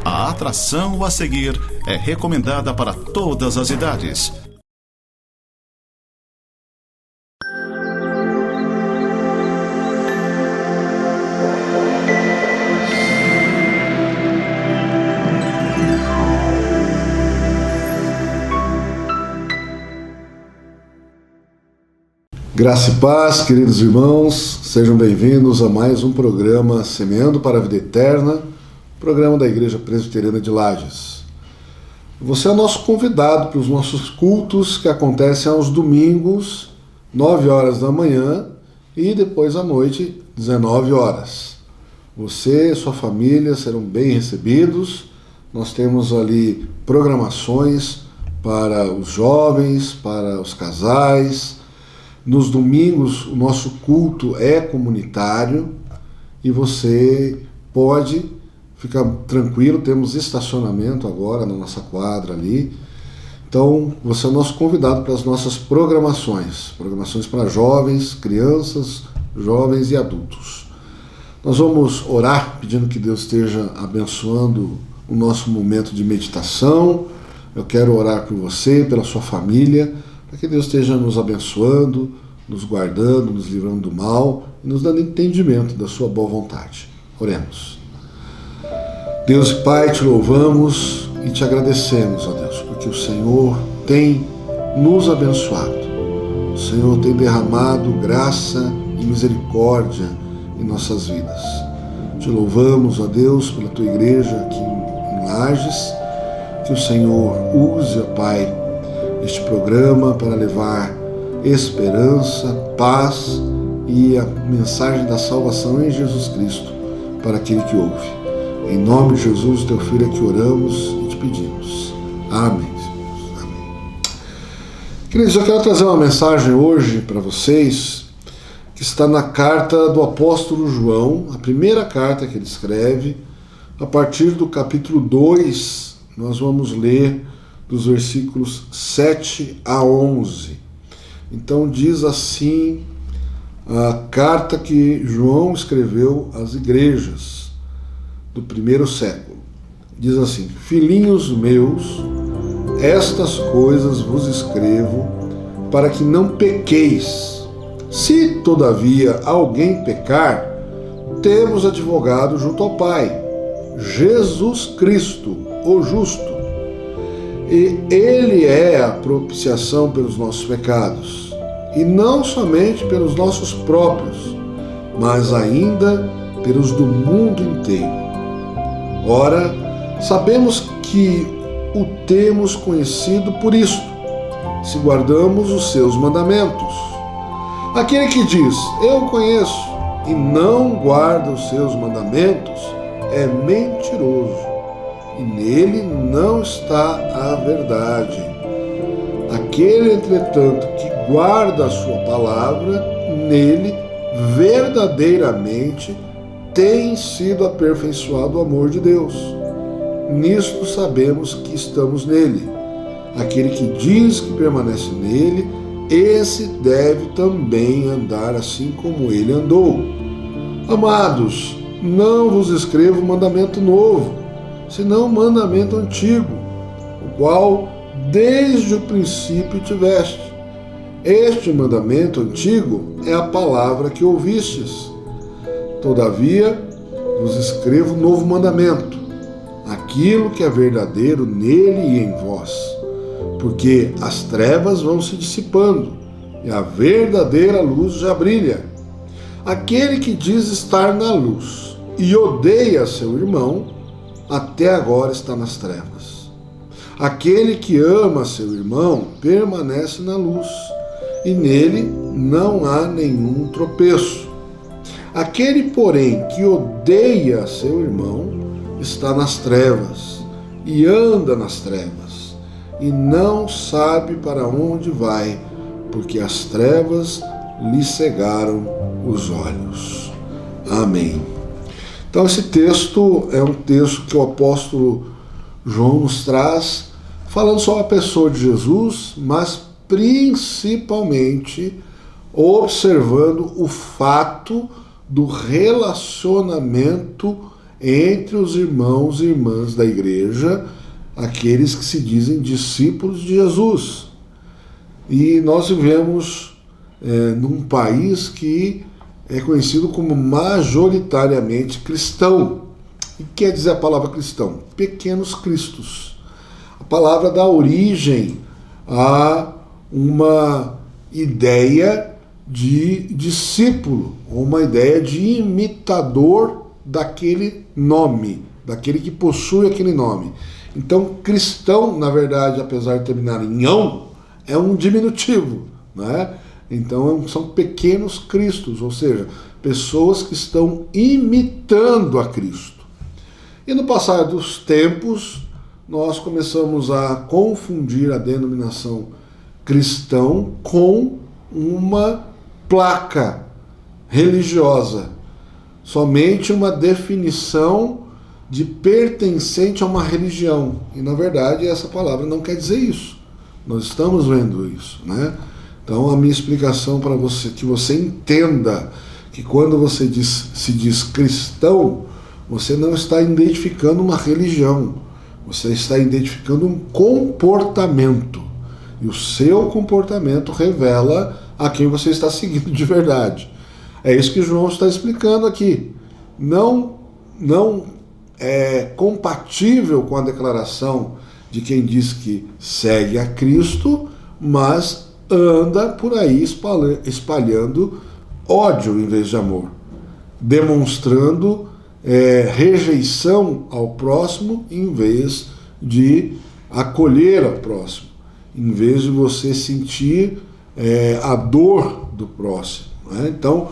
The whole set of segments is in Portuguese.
A atração a seguir é recomendada para todas as idades. Graça e paz, queridos irmãos, sejam bem-vindos a mais um programa Semeando para a Vida Eterna, programa da Igreja Presbiteriana de Lages. Você é nosso convidado para os nossos cultos que acontecem aos domingos, 9 horas da manhã e depois à noite, 19 horas. Você e sua família serão bem recebidos. Nós temos ali programações para os jovens, para os casais. Nos domingos, o nosso culto é comunitário e você pode ficar tranquilo, temos estacionamento agora na nossa quadra ali. Então, você é nosso convidado para as nossas programações para jovens, crianças, jovens e adultos. Nós vamos orar pedindo que Deus esteja abençoando o nosso momento de meditação. Eu quero orar por você, pela sua família, para que Deus esteja nos abençoando, nos guardando, nos livrando do mal e nos dando entendimento da sua boa vontade. Oremos. Deus e Pai, te louvamos e te agradecemos, ó Deus, porque o Senhor tem nos abençoado. O Senhor tem derramado graça e misericórdia em nossas vidas. Te louvamos, ó Deus, pela tua igreja aqui em Lages, que o Senhor use, ó Pai, este programa para levar esperança, paz e a mensagem da salvação em Jesus Cristo para aquele que ouve. Em nome de Jesus, teu Filho, é que oramos e te pedimos. Amém. Amém. Queridos, eu quero trazer uma mensagem hoje para vocês que está na carta do apóstolo João, a primeira carta que ele escreve. A partir do capítulo 2, nós vamos ler dos versículos 7 a 11. Então diz assim a carta que João escreveu às igrejas do primeiro século. Diz assim: Filhinhos meus, estas coisas vos escrevo para que não pequeis. Se, todavia, alguém pecar, temos advogado junto ao Pai, Jesus Cristo, o justo. E Ele é a propiciação pelos nossos pecados, e não somente pelos nossos próprios, mas ainda pelos do mundo inteiro. Ora, sabemos que o temos conhecido por isto, se guardamos os seus mandamentos. Aquele que diz, eu conheço, e não guarda os seus mandamentos, é mentiroso, e nele não está a verdade. Aquele, entretanto, que guarda a sua palavra, nele verdadeiramente tem sido aperfeiçoado o amor de Deus. Nisto sabemos que estamos nele. Aquele que diz que permanece nele, esse deve também andar assim como ele andou. Amados, não vos escrevo mandamento novo, senão um mandamento antigo, o qual desde o princípio tiveste. Este mandamento antigo é a palavra que ouvistes. Todavia, vos escrevo um novo mandamento, aquilo que é verdadeiro nele e em vós, porque as trevas vão se dissipando e a verdadeira luz já brilha. Aquele que diz estar na luz e odeia seu irmão, até agora está nas trevas. Aquele que ama seu irmão permanece na luz, e nele não há nenhum tropeço. Aquele, porém, que odeia seu irmão está nas trevas, e anda nas trevas, e não sabe para onde vai, porque as trevas lhe cegaram os olhos. Amém. Então esse texto é um texto que o apóstolo João nos traz, falando sobre a pessoa de Jesus, mas principalmente observando o fato do relacionamento entre os irmãos e irmãs da igreja, aqueles que se dizem discípulos de Jesus. E nós vivemos num país que é conhecido como majoritariamente cristão. O que quer dizer a palavra cristão? Pequenos cristos. A palavra dá origem a uma ideia de discípulo, ou uma ideia de imitador daquele nome, daquele que possui aquele nome. Então, cristão, na verdade, apesar de terminar em ão, é um diminutivo, né? Então, são pequenos cristos, ou seja, pessoas que estão imitando a Cristo. E no passar dos tempos, nós começamos a confundir a denominação cristão com uma placa religiosa, somente uma definição de pertencente a uma religião. E na verdade essa palavra não quer dizer isso. Nós estamos vendo isso, né? Então a minha explicação para você, que você entenda que quando você se diz cristão, você não está identificando uma religião, você está identificando um comportamento. E o seu comportamento revela a quem você está seguindo de verdade. É isso que João está explicando aqui. Não é compatível com a declaração de quem diz que segue a Cristo, mas anda por aí espalhando ódio em vez de amor, demonstrando rejeição ao próximo em vez de acolher ao próximo, em vez de você sentir a dor do próximo, né? Então,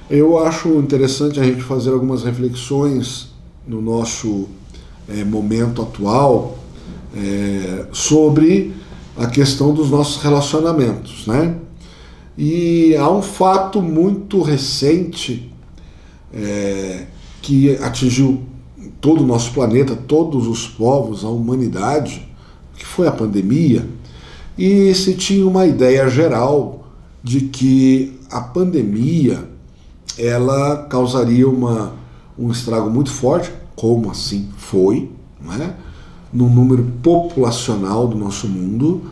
eu acho interessante a gente fazer algumas reflexões no nosso momento atual sobre a questão dos nossos relacionamentos, né? E há um fato muito recente que atingiu todo o nosso planeta, todos os povos, a humanidade, que foi a pandemia, e se tinha uma ideia geral de que a pandemia ela causaria um estrago muito forte, como assim foi, né, no número populacional do nosso mundo,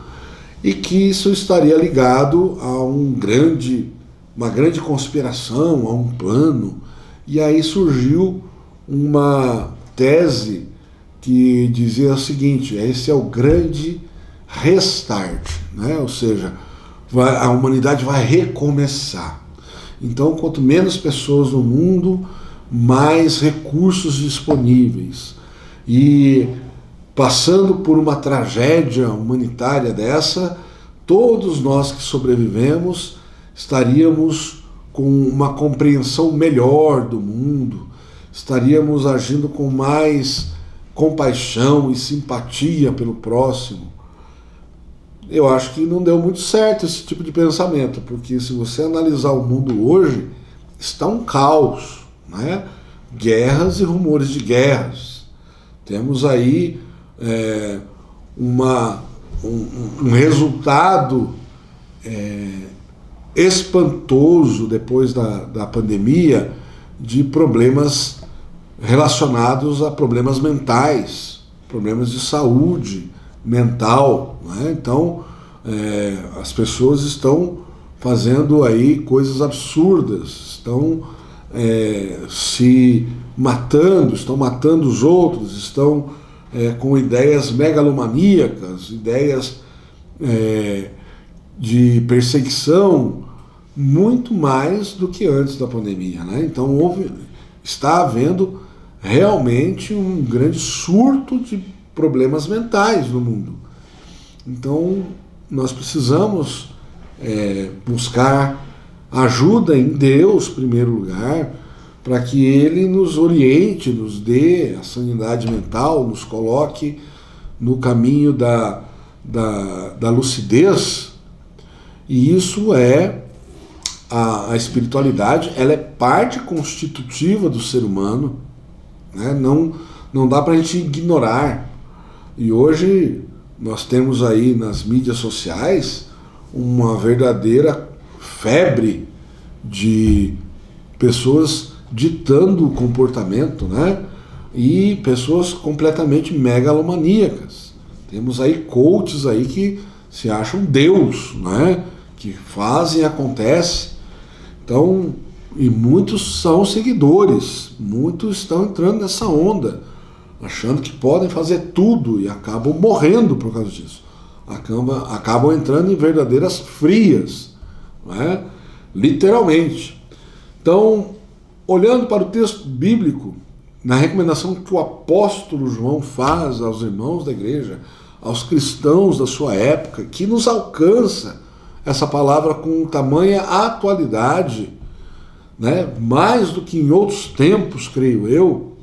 e que isso estaria ligado a uma grande conspiração, a um plano. E aí surgiu uma tese que dizia o seguinte: esse é o grande restart, né? Ou seja, a humanidade vai recomeçar. Então, quanto menos pessoas no mundo, mais recursos disponíveis. E passando por uma tragédia humanitária dessa, todos nós que sobrevivemos estaríamos com uma compreensão melhor do mundo, estaríamos agindo com mais compaixão e simpatia pelo próximo. Eu acho que não deu muito certo esse tipo de pensamento, porque se você analisar o mundo hoje, está um caos, né? Guerras e rumores de guerras. Temos aí um resultado espantoso depois da pandemia de problemas relacionados a problemas mentais, problemas de saúde mental, né? Então as pessoas estão fazendo aí coisas absurdas, estão se matando, estão matando os outros, estão com ideias megalomaníacas, ideias de perseguição, muito mais do que antes da pandemia, né? Então está havendo realmente um grande surto de problemas mentais no mundo. Então nós precisamos buscar ajuda em Deus, em primeiro lugar, para que Ele nos oriente, nos dê a sanidade mental, nos coloque no caminho da lucidez. E isso a espiritualidade, ela é parte constitutiva do ser humano, né? Não dá para a gente ignorar. E hoje nós temos aí nas mídias sociais uma verdadeira febre de pessoas ditando o comportamento, né? e pessoas completamente megalomaníacas. Temos aí coaches aí que se acham Deus, né? Que fazem e acontece. Então, e muitos são seguidores, muitos estão entrando nessa onda, achando que podem fazer tudo e acabam morrendo por causa disso. Acabam entrando em verdadeiras frias, né? Literalmente. Então, olhando para o texto bíblico, na recomendação que o apóstolo João faz aos irmãos da igreja, aos cristãos da sua época, que nos alcança essa palavra com tamanha atualidade, né? Mais do que em outros tempos, creio eu,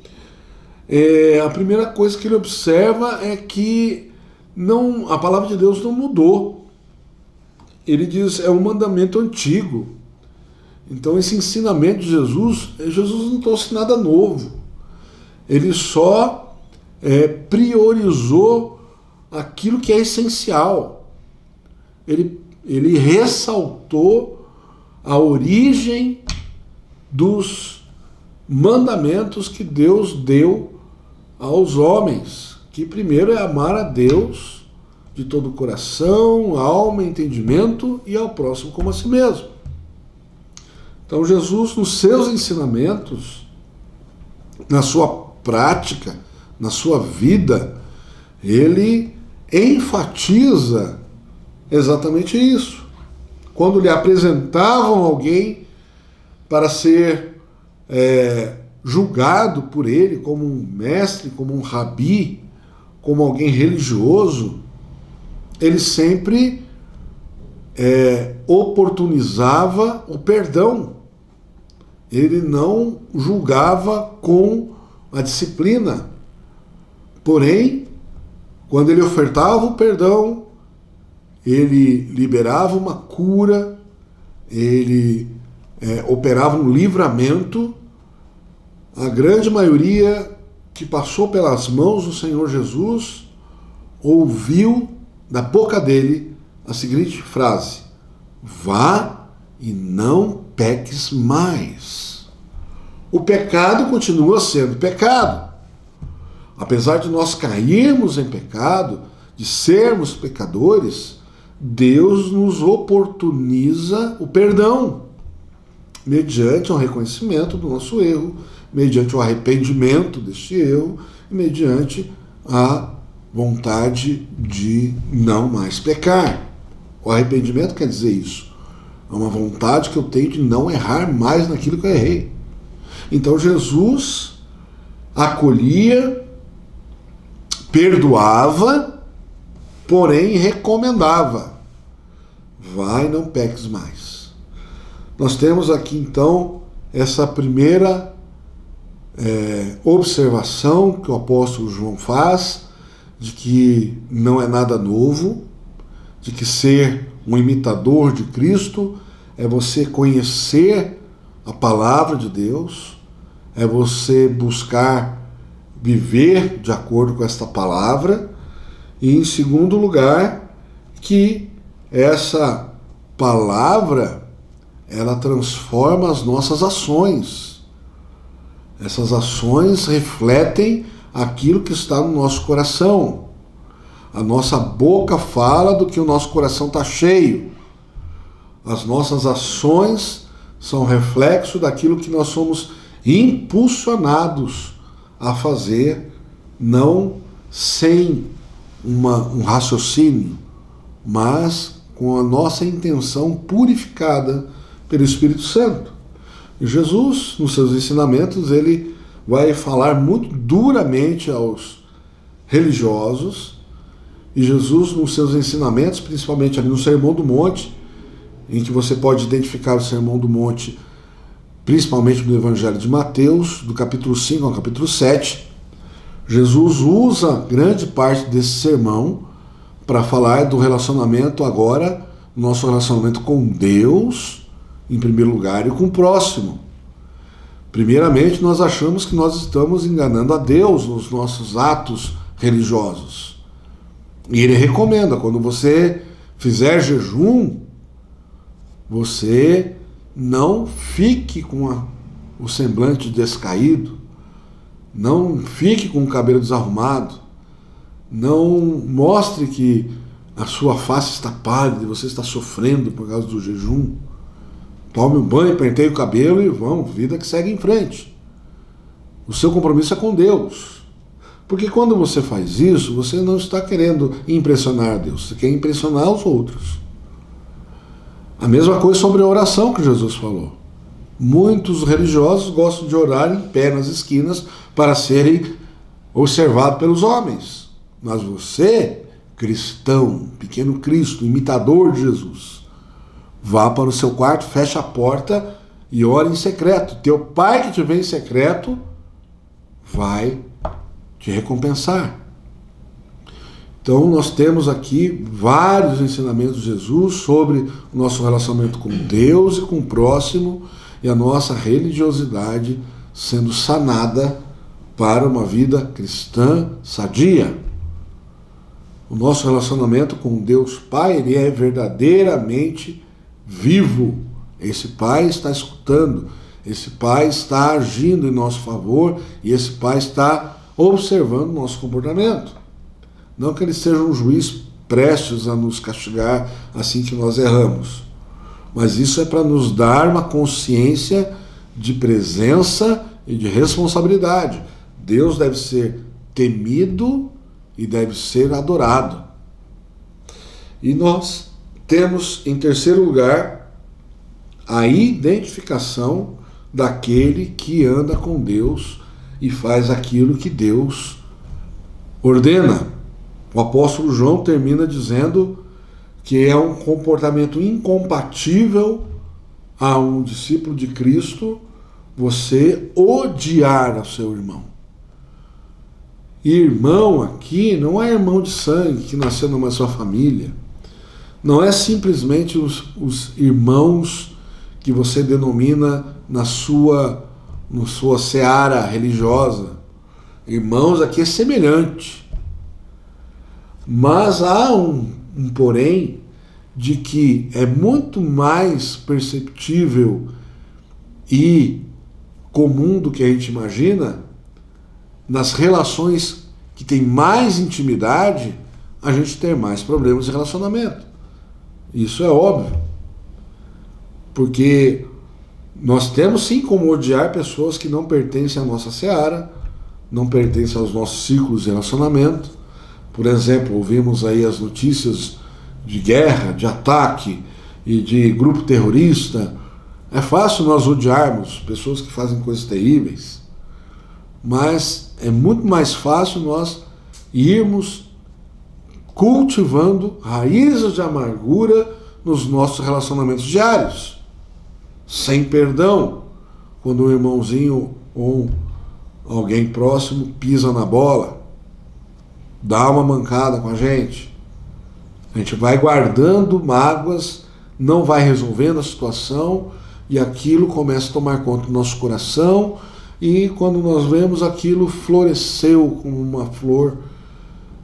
a primeira coisa que ele observa é que a palavra de Deus não mudou. Ele diz, é um mandamento antigo. Então esse ensinamento de Jesus não trouxe nada novo. Ele só priorizou aquilo que é essencial. Ele ressaltou a origem dos mandamentos que Deus deu aos homens, que primeiro é amar a Deus de todo o coração, alma, entendimento e ao próximo como a si mesmo. Então Jesus, nos seus ensinamentos, na sua prática, na sua vida, ele enfatiza exatamente isso. Quando lhe apresentavam alguém para ser julgado por ele como um mestre, como um rabi, como alguém religioso, ele sempre oportunizava o perdão. Ele não julgava com a disciplina. Porém, quando ele ofertava o perdão, ele liberava uma cura, ele operava um livramento. A grande maioria que passou pelas mãos do Senhor Jesus ouviu da boca dele a seguinte frase: vá e não peques mais. O pecado continua sendo pecado. Apesar de nós cairmos em pecado, de sermos pecadores, Deus nos oportuniza o perdão, mediante o reconhecimento do nosso erro, mediante o arrependimento deste erro, e mediante a vontade de não mais pecar. O arrependimento quer dizer isso. É uma vontade que eu tenho de não errar mais naquilo que eu errei. Então Jesus acolhia, perdoava, porém recomendava: vai, não peques mais. Nós temos aqui então essa primeira observação que o apóstolo João faz, de que não é nada novo, de que ser um imitador de Cristo é você conhecer a palavra de Deus, é você buscar viver de acordo com esta palavra, e em segundo lugar, que essa palavra ela transforma as nossas ações. Essas ações refletem aquilo que está no nosso coração. A nossa boca fala do que o nosso coração está cheio. As nossas ações são reflexo daquilo que nós somos impulsionados a fazer, não sem um raciocínio, mas com a nossa intenção purificada pelo Espírito Santo. E Jesus, nos seus ensinamentos, ele vai falar muito duramente aos religiosos, e Jesus, nos seus ensinamentos, principalmente ali no Sermão do Monte, em que você pode identificar o Sermão do Monte, principalmente no Evangelho de Mateus, do capítulo 5 ao capítulo 7, Jesus usa grande parte desse sermão para falar do relacionamento agora, nosso relacionamento com Deus, em primeiro lugar, e com o próximo. Primeiramente, nós achamos que nós estamos enganando a Deus nos nossos atos religiosos. E ele recomenda, quando você fizer jejum, você não fique com o semblante descaído, Não fique com o cabelo desarrumado. Não mostre que a sua face está pálida e você está sofrendo por causa do jejum. Tome um banho, penteie o cabelo e vamos, vida que segue em frente. O seu compromisso é com Deus. Porque quando você faz isso, você não está querendo impressionar Deus, você quer impressionar os outros. A mesma coisa sobre a oração que Jesus falou. Muitos religiosos gostam de orar em pé nas esquinas para serem observados pelos homens. Mas você, cristão, pequeno Cristo, imitador de Jesus, vá para o seu quarto, feche a porta e ore em secreto. Teu Pai que te vê em secreto vai te recompensar. Então nós temos aqui vários ensinamentos de Jesus sobre o nosso relacionamento com Deus e com o próximo e a nossa religiosidade sendo sanada para uma vida cristã sadia. O nosso relacionamento com Deus Pai, ele é verdadeiramente vivo. Esse Pai está escutando, esse Pai está agindo em nosso favor e esse Pai está observando o nosso comportamento. Não que ele seja um juiz prestes a nos castigar assim que nós erramos, mas isso é para nos dar uma consciência de presença e de responsabilidade. Deus deve ser temido e deve ser adorado. E nós temos, em terceiro lugar, a identificação daquele que anda com Deus e faz aquilo que Deus ordena. O apóstolo João termina dizendo que é um comportamento incompatível a um discípulo de Cristo você odiar ao seu irmão. Irmão aqui não é irmão de sangue que nasceu numa sua família. Não é simplesmente os irmãos que você denomina na sua seara religiosa. Irmãos aqui é semelhante. Mas há um porém de que é muito mais perceptível e comum do que a gente imagina nas relações que tem mais intimidade, a gente ter mais problemas de relacionamento. Isso é óbvio. Porque nós temos sim como odiar pessoas que não pertencem à nossa seara, não pertencem aos nossos círculos de relacionamento. Por exemplo, ouvimos aí as notícias de guerra, de ataque e de grupo terrorista. É fácil nós odiarmos pessoas que fazem coisas terríveis, mas é muito mais fácil nós irmos cultivando raízes de amargura nos nossos relacionamentos diários, sem perdão, quando um irmãozinho ou alguém próximo pisa na bola, dá uma mancada com a gente vai guardando mágoas, não vai resolvendo a situação e aquilo começa a tomar conta do nosso coração e quando nós vemos aquilo floresceu como uma flor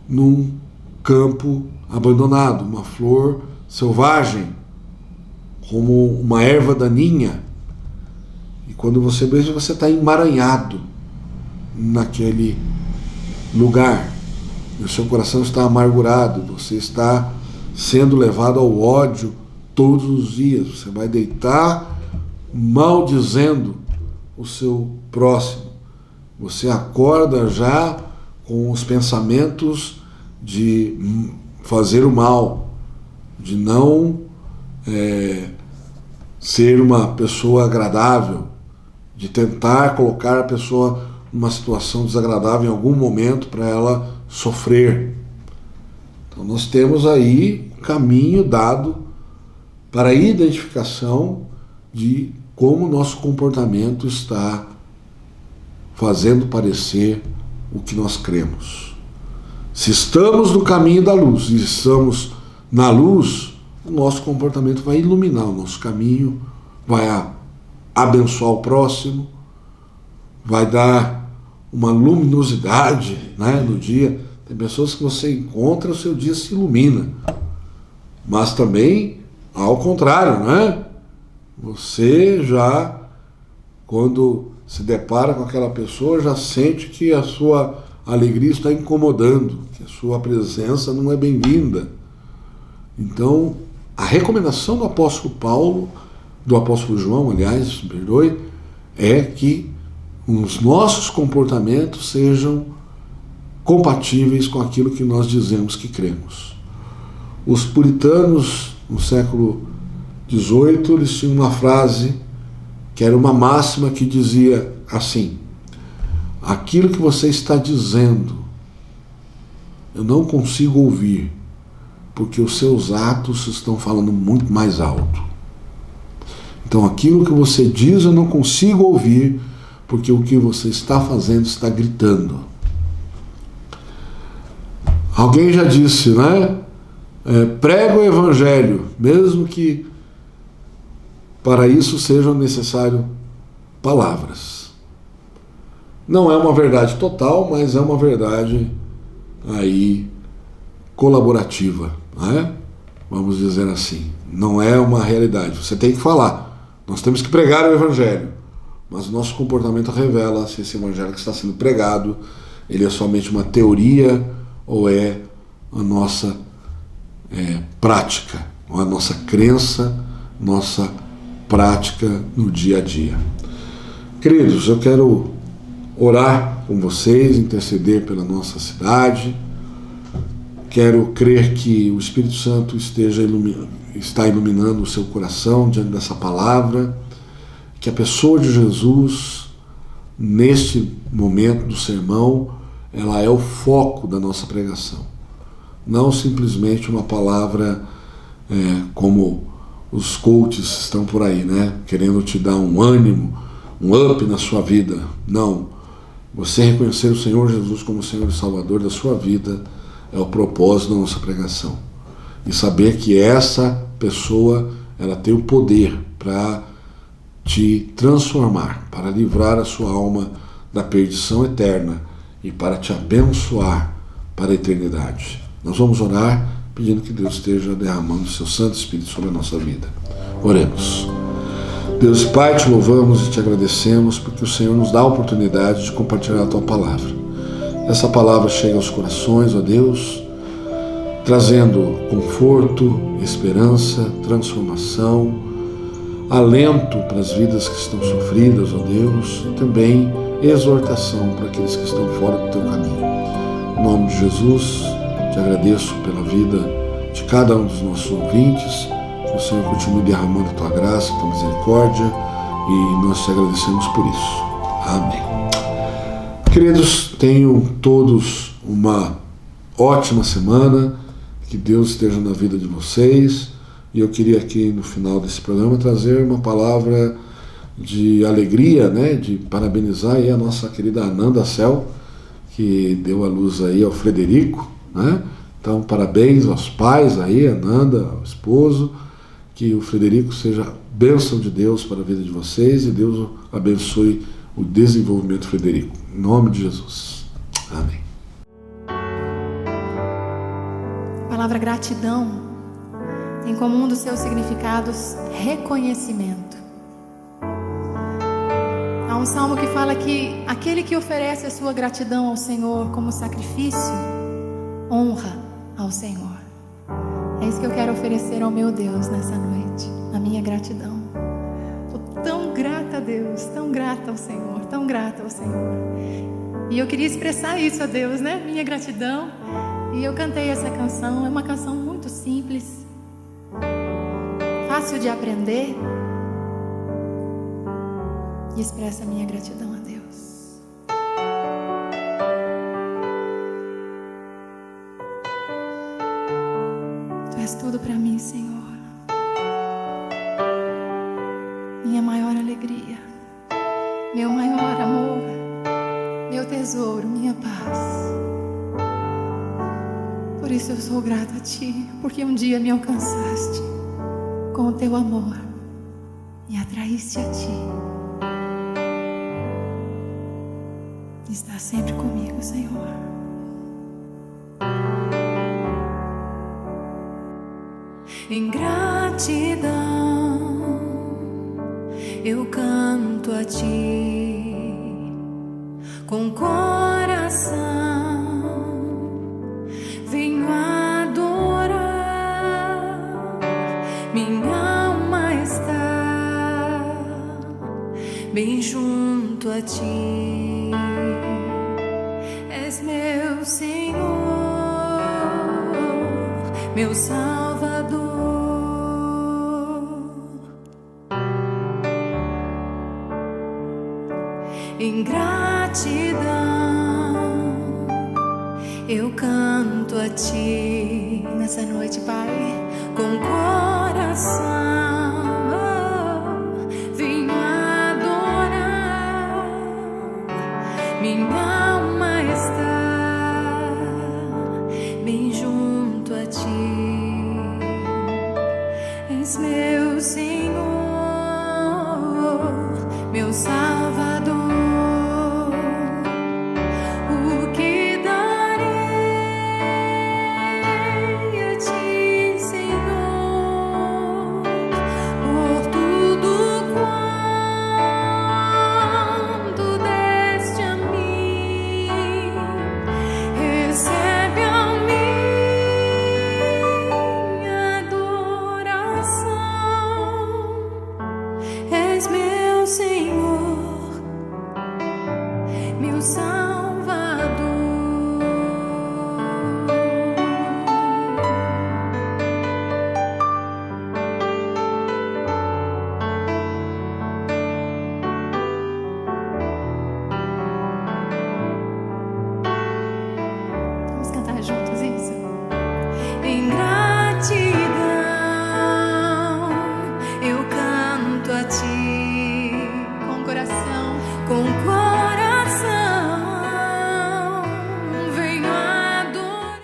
num campo abandonado, uma flor selvagem, como uma erva daninha. E quando você veja, você está emaranhado naquele lugar. E o seu coração está amargurado, você está sendo levado ao ódio todos os dias. Você vai deitar maldizendo o seu próximo. Você acorda já com os pensamentos de fazer o mal, de não ser uma pessoa agradável, de tentar colocar a pessoa numa situação desagradável em algum momento para ela sofrer. Então nós temos aí um caminho dado para a identificação de como o nosso comportamento está fazendo parecer o que nós cremos. Se estamos no caminho da luz e estamos na luz, o nosso comportamento vai iluminar o nosso caminho, vai abençoar o próximo, vai dar uma luminosidade, né, no dia. Tem pessoas que você encontra, o seu dia se ilumina. Mas também ao contrário, né? Você já, quando se depara com aquela pessoa, já sente que a sua alegria está incomodando, que a sua presença não é bem-vinda. Então, a recomendação do apóstolo Paulo, do apóstolo João, aliás, me perdoe, é que os nossos comportamentos sejam compatíveis com aquilo que nós dizemos que cremos. Os puritanos, no século XVIII, eles tinham uma frase que era uma máxima que dizia assim: aquilo que você está dizendo, eu não consigo ouvir, porque os seus atos estão falando muito mais alto. Então, aquilo que você diz, eu não consigo ouvir, porque o que você está fazendo está gritando. Alguém já disse, né? Prega o evangelho, mesmo que para isso sejam necessárias palavras. Não é uma verdade total, mas é uma verdade aí colaborativa, né? Vamos dizer assim. Não é uma realidade. Você tem que falar. Nós temos que pregar o evangelho. Mas o nosso comportamento revela se esse evangelho que está sendo pregado, ele é somente uma teoria ou é a nossa prática, ou a nossa crença, nossa prática no dia a dia. Queridos, eu quero orar com vocês, interceder pela nossa cidade. Quero crer que o Espírito Santo está iluminando o seu coração diante dessa palavra, que a pessoa de Jesus, neste momento do sermão, ela é o foco da nossa pregação. Não simplesmente uma palavra como os coaches estão por aí, né? Querendo te dar um ânimo, um up na sua vida. Não. Você reconhecer o Senhor Jesus como o Senhor e Salvador da sua vida é o propósito da nossa pregação. E saber que essa pessoa, ela tem o poder para te transformar, para livrar a sua alma da perdição eterna e para te abençoar para a eternidade. Nós vamos orar pedindo que Deus esteja derramando o seu Santo Espírito sobre a nossa vida. Oremos. Deus Pai, te louvamos e te agradecemos porque o Senhor nos dá a oportunidade de compartilhar a tua palavra. Essa palavra chega aos corações, ó Deus, trazendo conforto, esperança, transformação, alento para as vidas que estão sofridas, ó Deus, e também exortação para aqueles que estão fora do teu caminho. Em nome de Jesus, te agradeço pela vida de cada um dos nossos ouvintes, que o Senhor continue derramando a tua graça, a tua misericórdia, e nós te agradecemos por isso. Amém. Queridos, tenham todos uma ótima semana, que Deus esteja na vida de vocês, e eu queria aqui no final desse programa trazer uma palavra de alegria, né, de parabenizar aí a nossa querida Ananda Cel, que deu a luz aí ao Frederico, né? Então, parabéns aos pais aí, Ananda, ao esposo, que o Frederico seja bênção de Deus para a vida de vocês e Deus abençoe o desenvolvimento do Frederico. Em nome de Jesus. Amém. A palavra gratidão tem como um dos seus significados reconhecimento. Há um salmo que fala que aquele que oferece a sua gratidão ao Senhor como sacrifício, honra ao Senhor. É isso que eu quero oferecer ao meu Deus nessa noite, a minha gratidão. Estou tão grata a Deus, tão grata ao Senhor, tão grata ao Senhor. E eu queria expressar isso a Deus, né? Minha gratidão. E eu cantei essa canção, é uma canção muito simples, fácil de aprender, e expressa a minha gratidão a Deus. Tu és tudo para mim, Senhor. Minha maior alegria, meu maior amor, meu tesouro, minha paz. Por isso eu sou grata a Ti, porque um dia me alcançaste com o Teu amor, me atraíste a Ti. Está sempre comigo, Senhor. Em gratidão eu canto a Ti. com coração venho adorar. Minha alma está bem junto a ti. És meu Senhor, meu Salvador. Em gratidão eu canto a ti nessa noite, Pai, com coração venho adorar. Minha alma está bem junto a ti. És meu Senhor, meu Salvador.